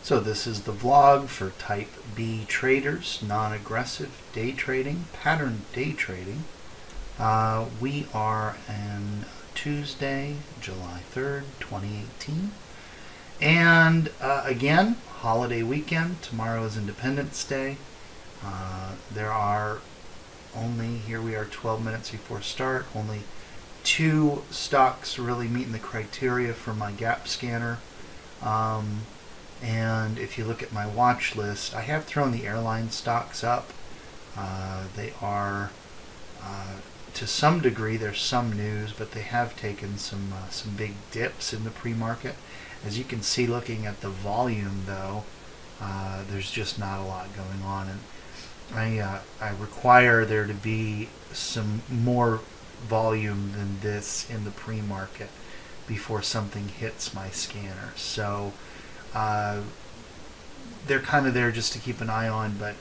So this is the vlog for Type B traders, non-aggressive day trading, pattern day trading. We are on Tuesday, July 3rd, 2018. And again, holiday weekend. Tomorrow is Independence Day. There are only, here we are 12 minutes before start, only 2 stocks really meeting the criteria for my gap scanner. And if you look at my watch list, I have thrown the airline stocks up. They are, to some degree, there's some news, but they have taken some big dips in the pre-market. As you can see, looking at the volume, though, there's just not a lot going on, and I require there to be some more volume than this in the pre-market before something hits my scanner. So they're kind of there just to keep an eye on, but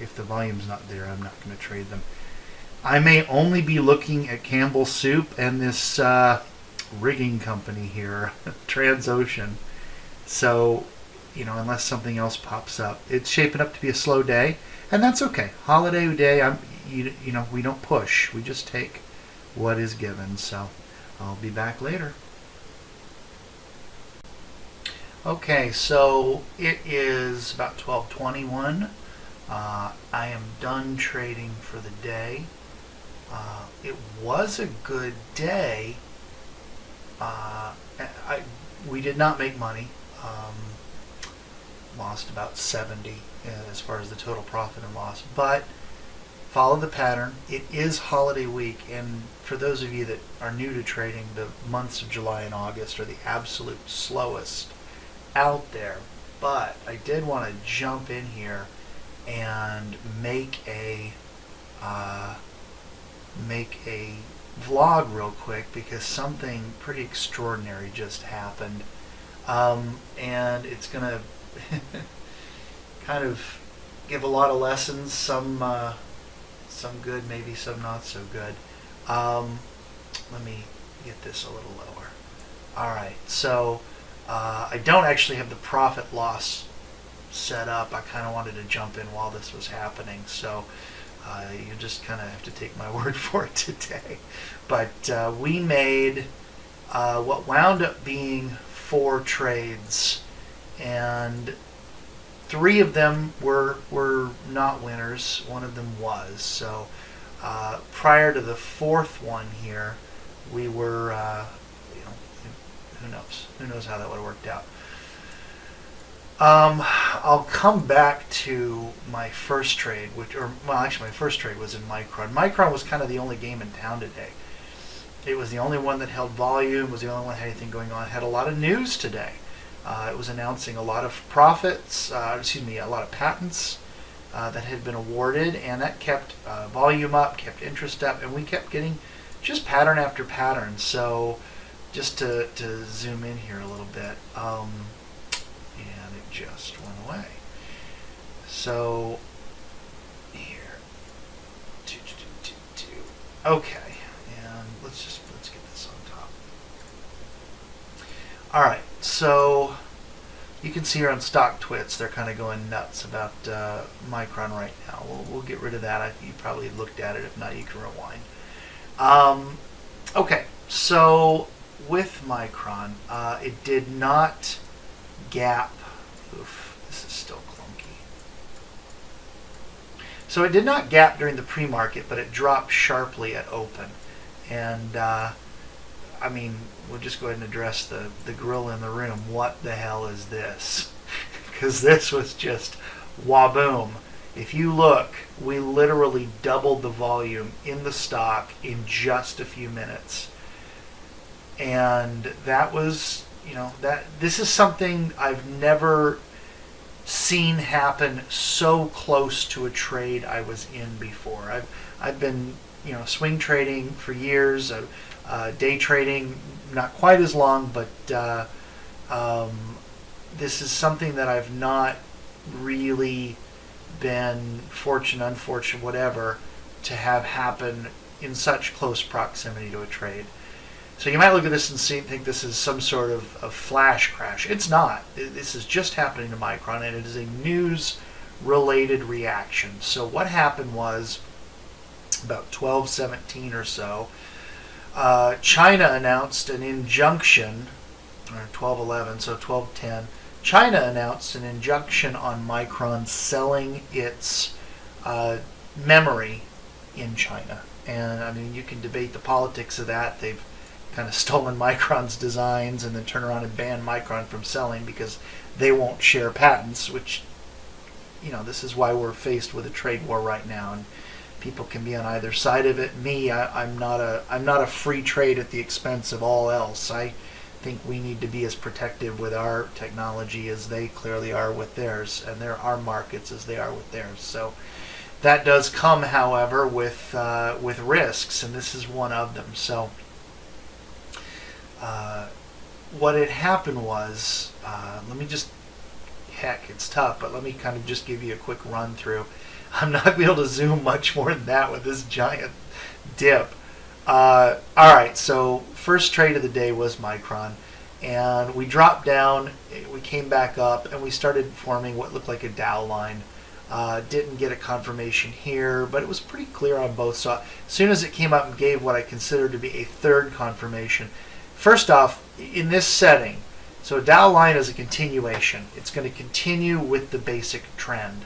if the volume's not there, I'm not going to trade them. I may only be looking at Campbell's Soup and this rigging company here, Transocean. So, unless something else pops up, it's shaping up to be a slow day, and that's okay. Holiday day, we don't push. We just take what is given. So, I'll be back later. Okay, so it is about 12:21. I am done trading for the day. It was a good day. We did not make money. Lost about 70 as far as the total profit and loss, but follow the pattern. It is holiday week, and for those of you that are new to trading, the months of July and August are the absolute slowest out there. But I did want to jump in here and make a vlog real quick, because something pretty extraordinary just happened, and it's gonna kind of give a lot of lessons, some good, maybe some not so good. Let me get this a little lower. Alright, so I don't actually have the profit loss set up. I kind of wanted to jump in while this was happening, so you just kind of have to take my word for it today. But we made what wound up being 4 trades, and 3 of them were not winners. 1 of them was. So prior to the 4th one here, we were, who knows? Who knows how that would have worked out. I'll come back to my first trade, my first trade was in Micron. Micron was kind of the only game in town today. It was the only one that held volume, was the only one that had anything going on. It had a lot of news today. It was announcing a lot of profits, a lot of patents that had been awarded, and that kept volume up, kept interest up, and we kept getting just pattern after pattern. So just to zoom in here a little bit, and it just went away. So here, okay, and let's get this on top. All right, so you can see here on Stock Twits, they're kind of going nuts about Micron right now. We'll get rid of that. You probably looked at it. If not, you can rewind. Okay, so with Micron, it did not gap. Oof, this is still clunky. So it did not gap during the pre-market, but it dropped sharply at open. And we'll just go ahead and address the gorilla in the room. What the hell is this? Because this was just waboom. If you look, we literally doubled the volume in the stock in just a few minutes. And that was, this is something I've never seen happen so close to a trade I was in before. I've been, swing trading for years, day trading not quite as long, but this is something that I've not really been fortunate, unfortunate, whatever, to have happen in such close proximity to a trade. So you might look at this and think this is some sort of flash crash. It's not. This is just happening to Micron, and it is a news-related reaction. So what happened was, about 12:17 or so, China announced an injunction, or 12:11, so 12:10. China announced an injunction on Micron selling its memory in China. And I mean, you can debate the politics of that. They've kind of stolen Micron's designs and then turn around and ban Micron from selling because they won't share patents, which, you know, this is why we're faced with a trade war right now. And people can be on either side of it. Me, I'm not a free trade at the expense of all else. I think we need to be as protective with our technology as they clearly are with theirs, and there are markets as they are with theirs. So that does come, however, with risks, and this is one of them. So what had happened was, let me just, heck, it's tough, but let me kind of just give you a quick run through. I'm not going to be able to zoom much more than that with this giant dip. All right, so first trade of the day was Micron, and we dropped down, we came back up, and we started forming what looked like a Dow line. Didn't get a confirmation here, but it was pretty clear on both. So as soon as it came up and gave what I considered to be a third confirmation, first off, in this setting, so a Dow line is a continuation. It's going to continue with the basic trend.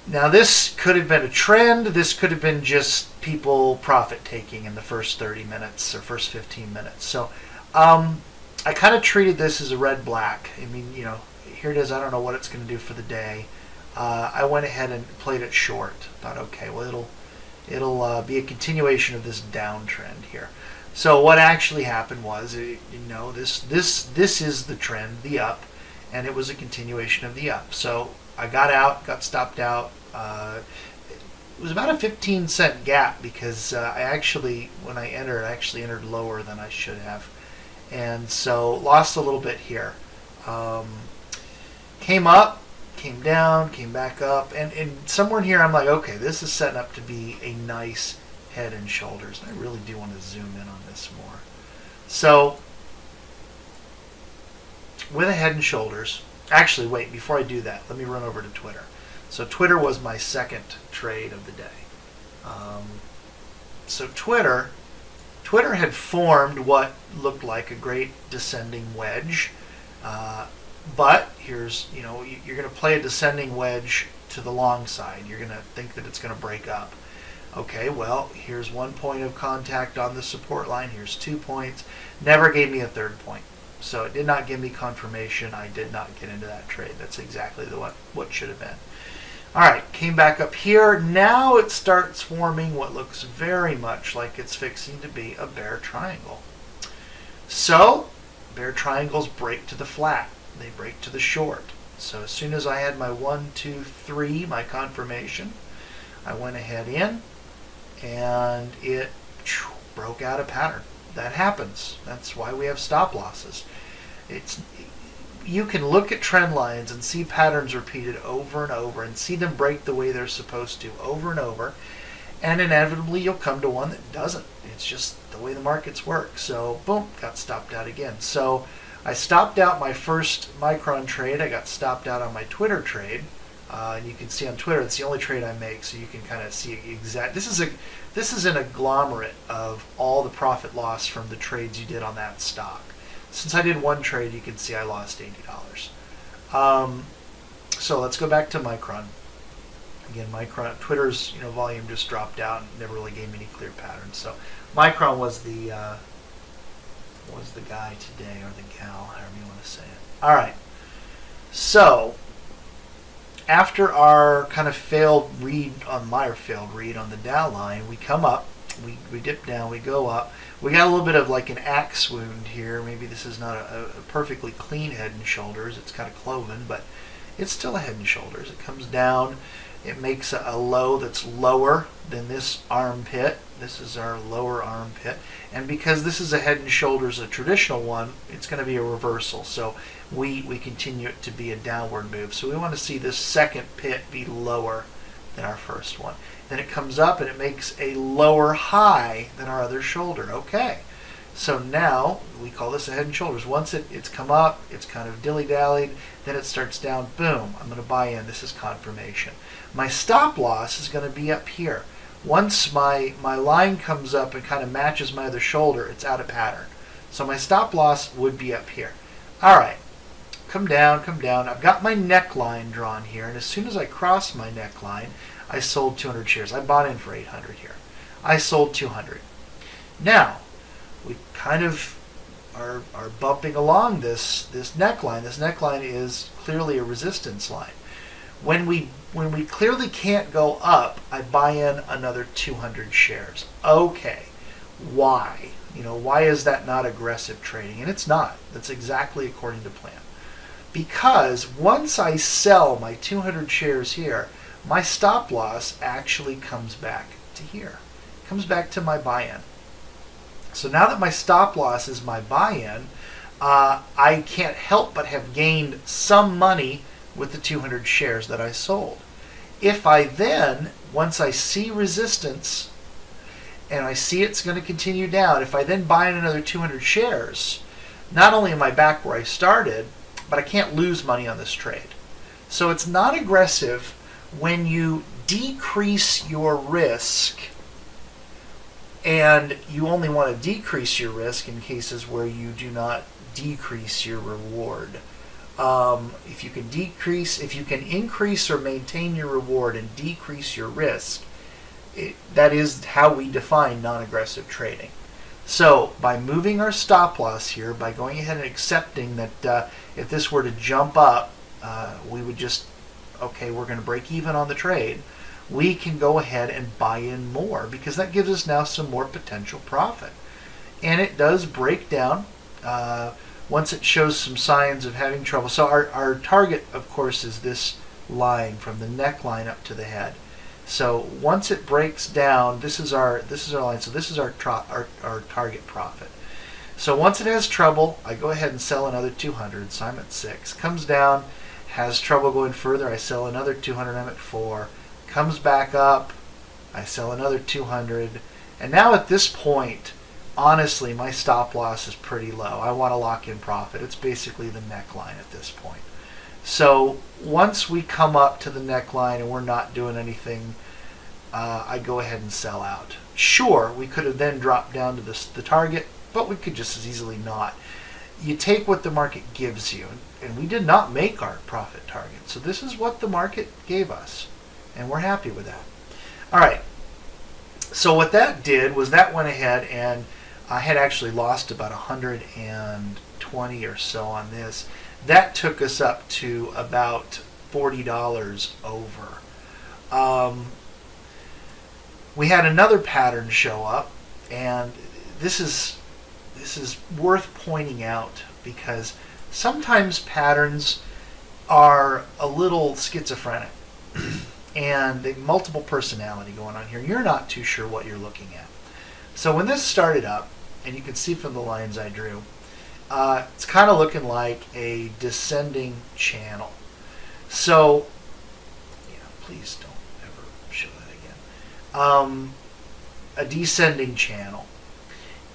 Now this could have been a trend. This could have been just people profit taking in the first 30 minutes or first 15 minutes. So I kind of treated this as a red-black. I mean, you know, here it is. I don't know what it's going to do for the day. I went ahead and played it short. Thought, okay, well, it'll be a continuation of this downtrend here. So what actually happened was, you know, this is the trend, the up, and it was a continuation of the up. So I got out, got stopped out. It was about a 15-cent gap because I actually, when I entered lower than I should have, and so lost a little bit here. Came up, came down, came back up, and somewhere in here I'm like, okay, this is setting up to be a nice head and shoulders. And I really do want to zoom in on this more. So with a head and shoulders, actually, wait, before I do that, let me run over to Twitter. So Twitter was my second trade of the day. So Twitter had formed what looked like a great descending wedge. But here's, you know, you're going to play a descending wedge to the long side. You're going to think that it's going to break up. Okay, well, here's 1 point of contact on the support line. Here's 2 points. Never gave me a third point. So it did not give me confirmation. I did not get into that trade. That's exactly what should have been. All right, came back up here. Now it starts forming what looks very much like it's fixing to be a bear triangle. So bear triangles break to the flat. They break to the short. So as soon as I had my 1, 2, 3, my confirmation, I went ahead in, and it broke out a pattern. That happens. That's why we have stop losses. You can look at trend lines and see patterns repeated over and over and see them break the way they're supposed to over and over, and inevitably you'll come to one that doesn't. It's just the way the markets work. So boom, got stopped out again. So I stopped out my first Micron trade. I got stopped out on my Twitter trade. And you can see on Twitter, it's the only trade I make, so you can kind of see exact. This is an agglomerate of all the profit loss from the trades you did on that stock. Since I did one trade, you can see I lost $80. So let's go back to Micron. Again, Micron, Twitter's volume just dropped out and never really gave me any clear patterns. So Micron was the guy today, or the gal, however you want to say it. All right. So after our kind of failed read on the Dow line, we come up, we dip down, we go up. We got a little bit of like an axe wound here. Maybe this is not a perfectly clean head and shoulders. It's kind of cloven, but it's still a head and shoulders. It comes down. It makes a low that's lower than this armpit. This is our lower armpit. And because this is a head and shoulders, a traditional one, it's going to be a reversal. So we continue it to be a downward move. So we want to see this second pit be lower than our first one. Then it comes up and it makes a lower high than our other shoulder. Okay. So now we call this a head and shoulders. Once it's come up, it's kind of dilly-dallied, then it starts down, boom, I'm going to buy in. This is confirmation. My stop loss is going to be up here. Once my line comes up and kind of matches my other shoulder, it's out of pattern. So my stop loss would be up here. All right, come down, come down. I've got my neckline drawn here, and as soon as I cross my neckline, I sold 200 shares. I bought in for 800 here. I sold 200. Now, we kind of are bumping along this neckline. This neckline is clearly a resistance line. When we clearly can't go up, I buy in another 200 shares. Okay, why? Why is that not aggressive trading? And it's not. That's exactly according to plan. Because once I sell my 200 shares here, my stop loss actually comes back to here. Comes back to my buy-in. So now that my stop loss is my buy-in, I can't help but have gained some money with the 200 shares that I sold. If I then, once I see resistance, and I see it's going to continue down, if I then buy in another 200 shares, not only am I back where I started, but I can't lose money on this trade. So it's not aggressive when you decrease your risk, and you only want to decrease your risk in cases where you do not decrease your reward. If you can increase or maintain your reward and decrease your risk, that is how we define non-aggressive trading. So by moving our stop loss here, by going ahead and accepting that if this were to jump up, we would just, okay, we're going to break even on the trade, we can go ahead and buy in more because that gives us now some more potential profit. And it does break down once it shows some signs of having trouble. So our target, of course, is this line from the neckline up to the head. So once it breaks down, this is our line. So this is our target profit. So once it has trouble, I go ahead and sell another 200. So I'm at 6. Comes down, has trouble going further. I sell another 200. I'm at 4. Comes back up. I sell another 200. And now at this point, honestly, my stop loss is pretty low. I want to lock in profit. It's basically the neckline at this point. So once we come up to the neckline and we're not doing anything, I go ahead and sell out. Sure, we could have then dropped down to the target, but we could just as easily not. You take what the market gives you, and we did not make our profit target. So this is what the market gave us, and we're happy with that. All right. So what that did was that went ahead, and I had actually lost about 120 or so on this. That took us up to about $40 over. We had another pattern show up, and this is worth pointing out because sometimes patterns are a little schizophrenic and they have multiple personality going on here. You're not too sure what you're looking at. So when this started up, and you can see from the lines I drew, it's kind of looking like a descending channel. So, please don't ever show that again. A descending channel.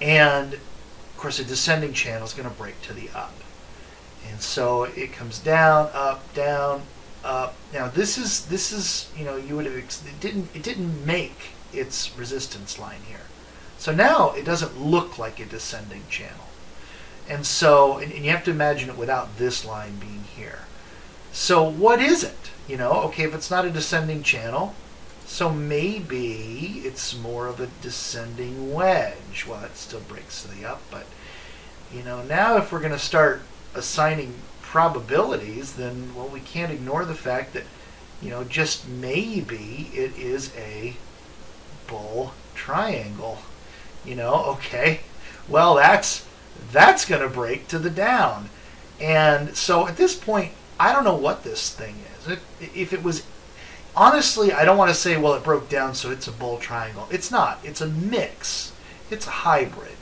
And, of course, a descending channel is going to break to the up. And so it comes down, up, down, up. Now, this is you would have, it didn't make its resistance line here. So now it doesn't look like a descending channel. And so, and you have to imagine it without this line being here. So what is it? Okay, if it's not a descending channel, so maybe it's more of a descending wedge. Well, it still breaks to the up, but now if we're going to start assigning probabilities, then, well, we can't ignore the fact that, just maybe it is a bull triangle. Okay, well, that's going to break to the down. And so at this point, I don't know what this thing is. If it was, honestly, I don't want to say, well, it broke down, so it's a bull triangle. It's not. It's a mix. It's a hybrid.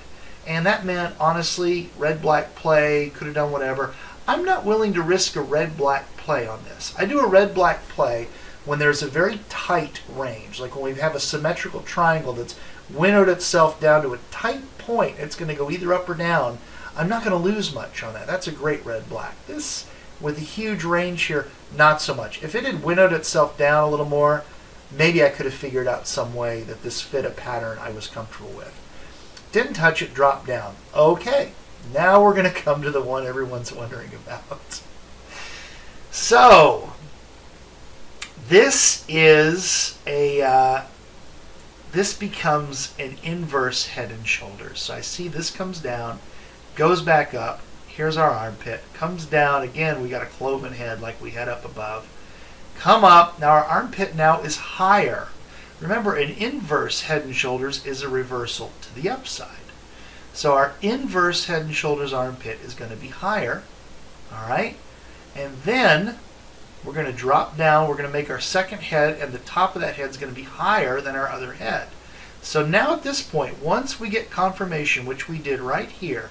And that meant, honestly, red-black play, could have done whatever. I'm not willing to risk a red-black play on this. I do a red-black play when there's a very tight range, like when we have a symmetrical triangle that's winnowed itself down to a tight point, it's going to go either up or down. I'm not going to lose much on that. That's a great red-black. This, with a huge range here, not so much. If it had winnowed itself down a little more, maybe I could have figured out some way that this fit a pattern I was comfortable with. Didn't touch it, dropped down. Okay, now we're going to come to the one everyone's wondering about. So, this is this becomes an inverse head and shoulders. So I see this comes down, goes back up. Here's our armpit. Comes down. Again, we got a cloven head like we had up above. Come up. Now our armpit now is higher. Remember, an inverse head and shoulders is a reversal to the upside. So our inverse head and shoulders armpit is going to be higher. All right? And then we're going to drop down. We're going to make our second head, and the top of that head is going to be higher than our other head. So now at this point, once we get confirmation, which we did right here,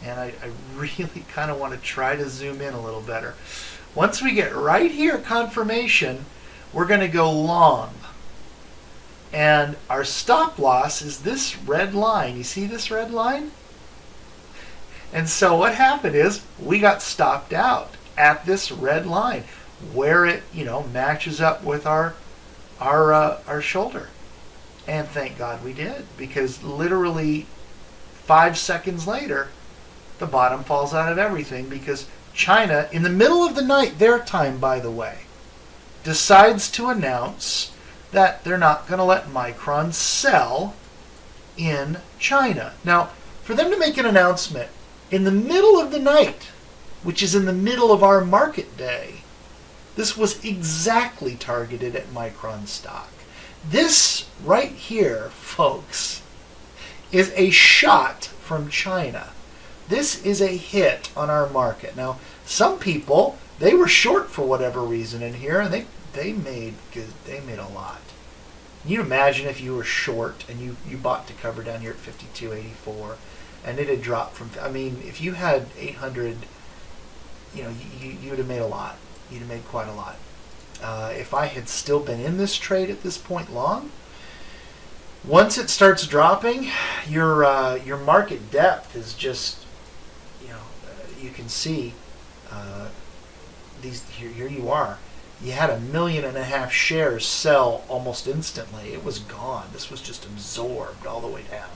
and I really kind of want to try to zoom in a little better. Once we get right here, confirmation, we're going to go long. And our stop loss is this red line. You see this red line? And so what happened is we got stopped out at this red line where it, matches up with our shoulder. And thank God we did, because literally 5 seconds later, the bottom falls out of everything, because China, in the middle of the night, their time, by the way, decides to announce that they're not going to let Micron sell in China. Now, for them to make an announcement in the middle of the night, which is in the middle of our market day, this was exactly targeted at Micron stock. This right here, folks, is a shot from China. This is a hit on our market. Now, some people, they were short for whatever reason in here, and they made a lot. You imagine if you were short and you bought to cover down here at 52.84, and it had dropped from. I mean, if you had 800, you would have made a lot. You'd have made quite a lot. If I had still been in this trade at this point long, once it starts dropping, your market depth is just. You can see these here you are. You had 1.5 million shares sell almost instantly. It was gone. This was just absorbed all the way down.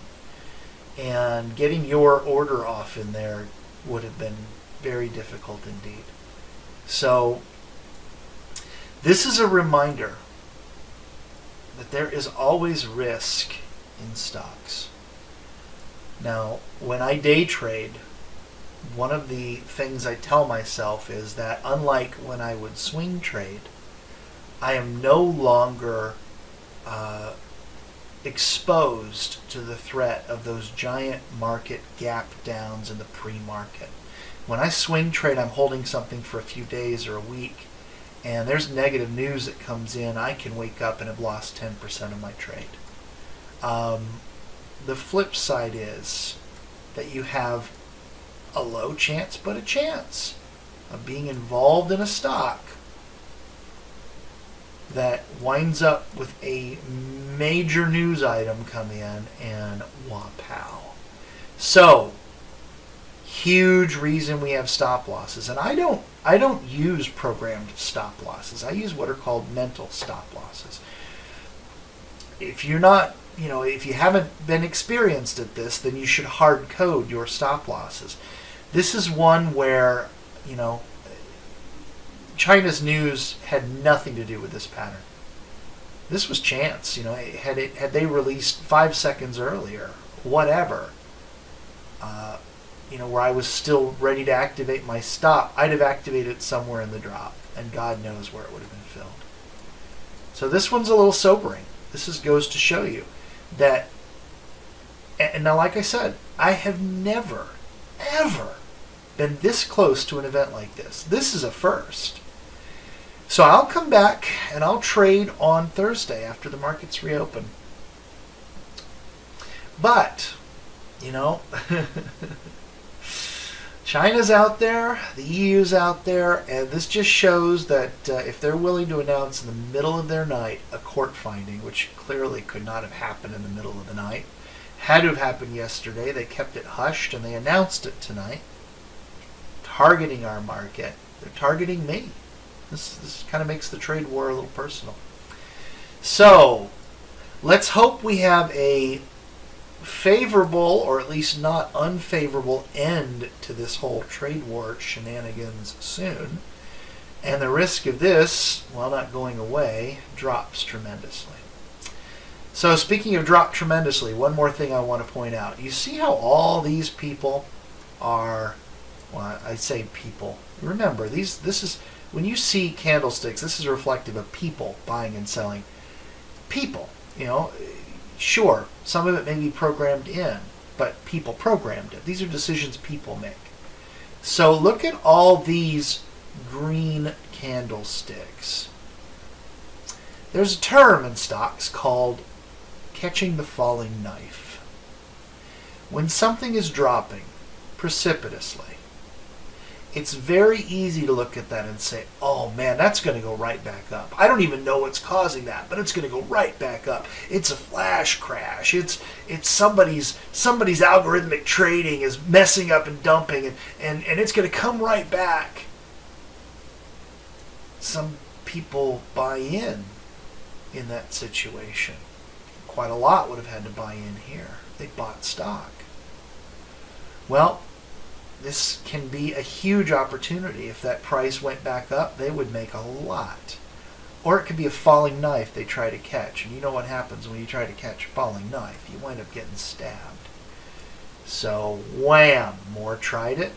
And getting your order off in there would have been very difficult indeed. So this is a reminder that there is always risk in stocks. Now, when I day trade, one of the things I tell myself is that unlike when I would swing trade, I am no longer exposed to the threat of those giant market gap downs in the pre-market. When I swing trade, I'm holding something for a few days or a week, and there's negative news that comes in, I can wake up and have lost 10% of my trade. The flip side is that you have a low chance, but a chance of being involved in a stock that winds up with a major news item come in and wha-pow. So, huge reason we have stop losses. And I don't use programmed stop losses. I use what are called mental stop losses. If you're not, if you haven't been experienced at this, then you should hard code your stop losses. This is one where, China's news had nothing to do with this pattern. This was chance. Had they released 5 seconds earlier, whatever, where I was still ready to activate my stop, I'd have activated it somewhere in the drop, and God knows where it would have been filled. So this one's a little sobering. This goes to show you that, and now like I said, I have never, ever been this close to an event like this. This is a first. So I'll come back and I'll trade on Thursday after the markets reopen. But, China's out there, the EU's out there, and this just shows that if they're willing to announce in the middle of their night a court finding, which clearly could not have happened in the middle of the night, Had to have happened yesterday. They kept it hushed and they announced it tonight. Targeting our market. They're targeting me. This kind of makes the trade war a little personal. So, let's hope we have a favorable, or at least not unfavorable, end to this whole trade war shenanigans soon. And the risk of this, while not going away, drops tremendously. So speaking of drop tremendously, one more thing I want to point out. You see how all these people are, well, I say people. Remember, this is, when you see candlesticks, this is reflective of people buying and selling. People, sure, some of it may be programmed in, but people programmed it. These are decisions people make. So look at all these green candlesticks. There's a term in stocks called catching the falling knife. When something is dropping precipitously, it's very easy to look at that and say, oh man, that's going to go right back up. I don't even know what's causing that, but it's going to go right back up. It's a flash crash. It's somebody's algorithmic trading is messing up and dumping, and it's going to come right back. Some people buy in that situation. Quite a lot would have had to buy in here. They bought stock. Well, this can be a huge opportunity. If that price went back up, they would make a lot. Or it could be a falling knife they try to catch. And you know what happens when you try to catch a falling knife. You wind up getting stabbed. So, wham! More tried it,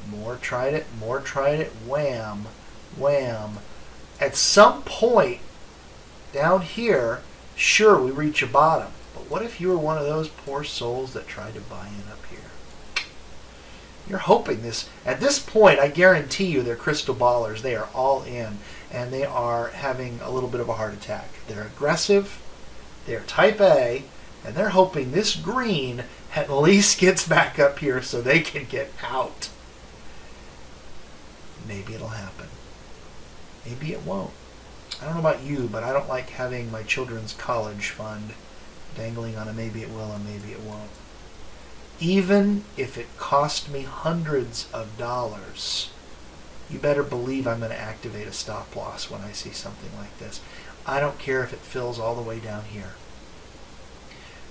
more tried it, more tried it, wham, wham. At some point down here, sure, we reach a bottom. But what if you were one of those poor souls that tried to buy in up here? You're hoping this. At this point, I guarantee you they're crystal ballers. They are all in, and they are having a little bit of a heart attack. They're aggressive. They're type A, and they're hoping this green at least gets back up here so they can get out. Maybe it'll happen. Maybe it won't. I don't know about you, but I don't like having my children's college fund dangling on a maybe it will and maybe it won't. Even if it cost me hundreds of dollars, you better believe I'm going to activate a stop loss when I see something like this. I don't care if it fills all the way down here,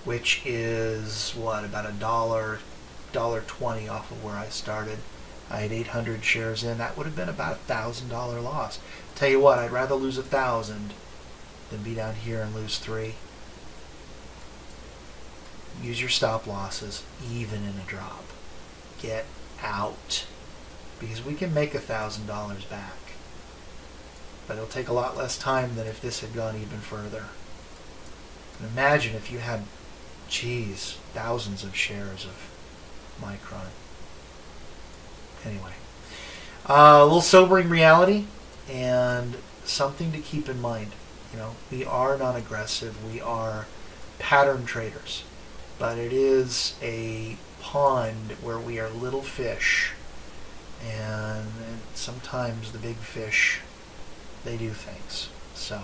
which is, what, about $1.20 off of where I started. I had 800 shares in. That would have been about a $1,000 loss. Tell you what, I'd rather lose 1,000 than be down here and lose 3. Use your stop losses, even in a drop. Get out. Because we can make $1,000 back. But it'll take a lot less time than if this had gone even further. And imagine if you had, thousands of shares of Micron. Anyway. A little sobering reality and something to keep in mind. We are non-aggressive. We are pattern traders. But it is a pond where we are little fish, and sometimes the big fish, they do things. So,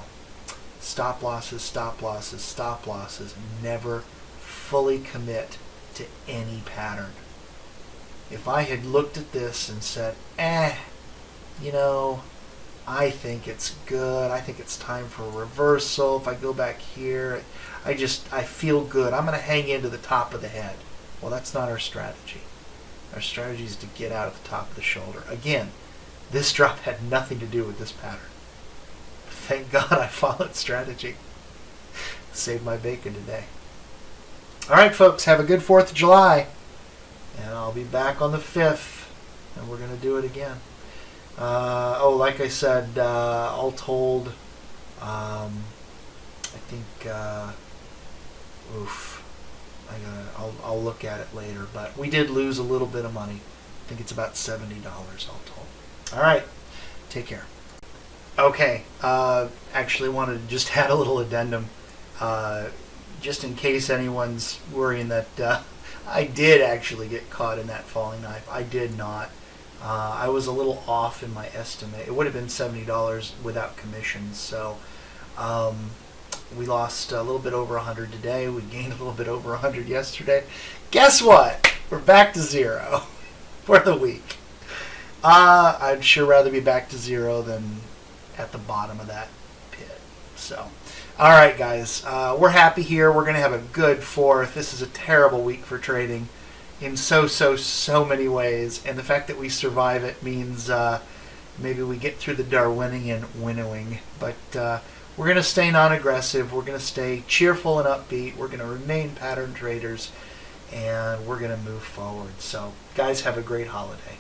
stop losses, stop losses, stop losses. Never fully commit to any pattern. If I had looked at this and said, I think it's good. I think it's time for a reversal. If I go back here, I feel good. I'm going to hang into the top of the head. Well, that's not our strategy. Our strategy is to get out at the top of the shoulder. Again, this drop had nothing to do with this pattern. Thank God I followed strategy. Saved my bacon today. All right, folks, have a good 4th of July. And I'll be back on the 5th, and we're going to do it again. Like I said, all told, I think, I'll look at it later, but we did lose a little bit of money. I think it's about $70 all told. All right, take care. Okay, actually wanted to just add a little addendum, just in case anyone's worrying that I did actually get caught in that falling knife. I did not. I was a little off in my estimate. It would have been $70 without commissions. So We lost a little bit over 100 today. We gained a little bit over 100 yesterday. Guess what? We're back to zero for the week. I'd sure rather be back to zero than at the bottom of that pit. So, all right, guys. We're happy here. We're going to have a good 4th. This is a terrible week for trading in so many ways. And the fact that we survive it means maybe we get through the Darwinian winnowing. But we're going to stay non-aggressive. We're going to stay cheerful and upbeat. We're going to remain pattern traders. And we're going to move forward. So, guys, have a great holiday.